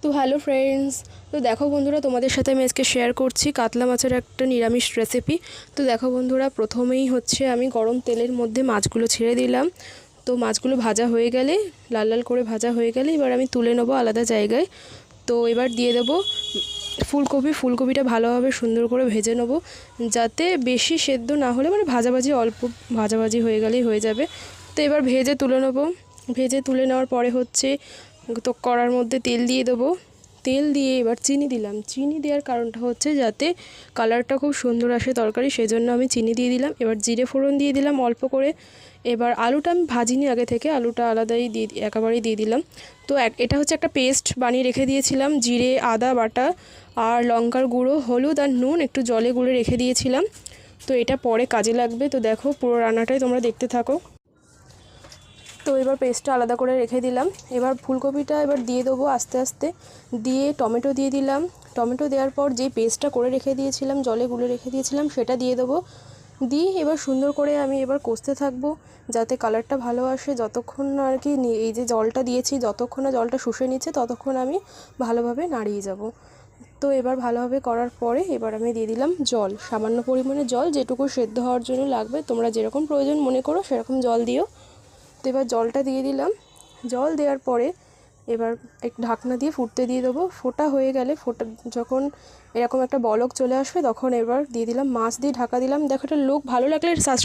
তো hello friends, তো দেখো বন্ধুরা, তোমাদের সাথে আমি আজকে শেয়ার করছি কাতলা মাছের একটা নিরামিষ রেসিপি। তো দেখো বন্ধুরা, প্রথমেই হচ্ছে আমি গরম তেলের মধ্যে মাছগুলো ছেড়ে দিলাম। তো মাছগুলো ভাজা হয়ে গেলে, লাল লাল করে ভাজা হয়ে গেলে এবার আমি তুলে নেবো আলাদা জায়গায়। তো এবার দিয়ে দেবো ফুলকপিটা ভালোভাবে সুন্দর করে ভেজে নেবো, যাতে বেশি সেদ্ধ না হলে, মানে ভাজাভাজি অল্প ভাজাভাজি হয়ে গেলেই হয়ে যাবে। তো এবার ভেজে তুলে নেবো। ভেজে তুলে নেওয়ার পরে হচ্ছে তো কড়ার মধ্যে তেল দিয়ে দেবো। তেল দিয়ে এবার চিনি দিলাম। চিনি দেওয়ার কারণটা হচ্ছে যাতে কালারটা খুব সুন্দর আসে তরকারি, সেজন্য আমি চিনি দিয়ে দিলাম। এবার জিরে ফোড়ন দিয়ে দিলাম অল্প করে। এবার আলুটা আমি ভাজিনি আগে থেকে, আলুটা আলাদাই একেবারেই দিয়ে দিলাম। তো এটা হচ্ছে একটা পেস্ট বানিয়ে রেখে দিয়েছিলাম, জিরে আদা বাটা আর লঙ্কার গুঁড়ো, হলুদ আর নুন একটু জলে গুলে রেখে দিয়েছিলাম। তো এটা পরে কাজে লাগবে। তো দেখো, পুরো রান্নাটাই তোমরা দেখতে থাকো। তো এবার পেস্টটা আলাদা করে রেখে দিলাম। এবার ফুলকপিটা এবার দিয়ে দেবো আস্তে আস্তে, দিয়ে টমেটো দিয়ে দিলাম। টমেটো দেওয়ার পর যে পেস্টটা করে রেখে দিয়েছিলাম, জলে গুলে রেখে দিয়েছিলাম, সেটা দিয়ে দেবো। দিয়ে এবার সুন্দর করে আমি এবার কষতে থাকবো, যাতে কালারটা ভালো আসে। যতক্ষণ না আর কি এই যে জলটা দিয়েছি, যতক্ষণ না জলটা শুষে নিচ্ছে ততক্ষণ আমি ভালোভাবে নাড়িয়ে যাব। তো এবার ভালোভাবে করার পরে এবার আমি দিয়ে দিলাম জল, সামান্য পরিমাণে জল, যেটুকু সেদ্ধ হওয়ার জন্য লাগবে। তোমরা যেরকম প্রয়োজন মনে করো সেরকম জল দিও। তো এবার জলটা দিয়ে দিলাম। জল দেওয়ার পরে এবার একটু ঢাকনা দিয়ে ফুটতে দিয়ে দেবো। ফোটা হয়ে গেলে, যখন এরকম একটা বলক চলে আসবে, তখন এবার দিয়ে দিলাম মাছ দিয়ে ঢাকা দিলাম। দেখো, এটা লোক ভালো লাগলে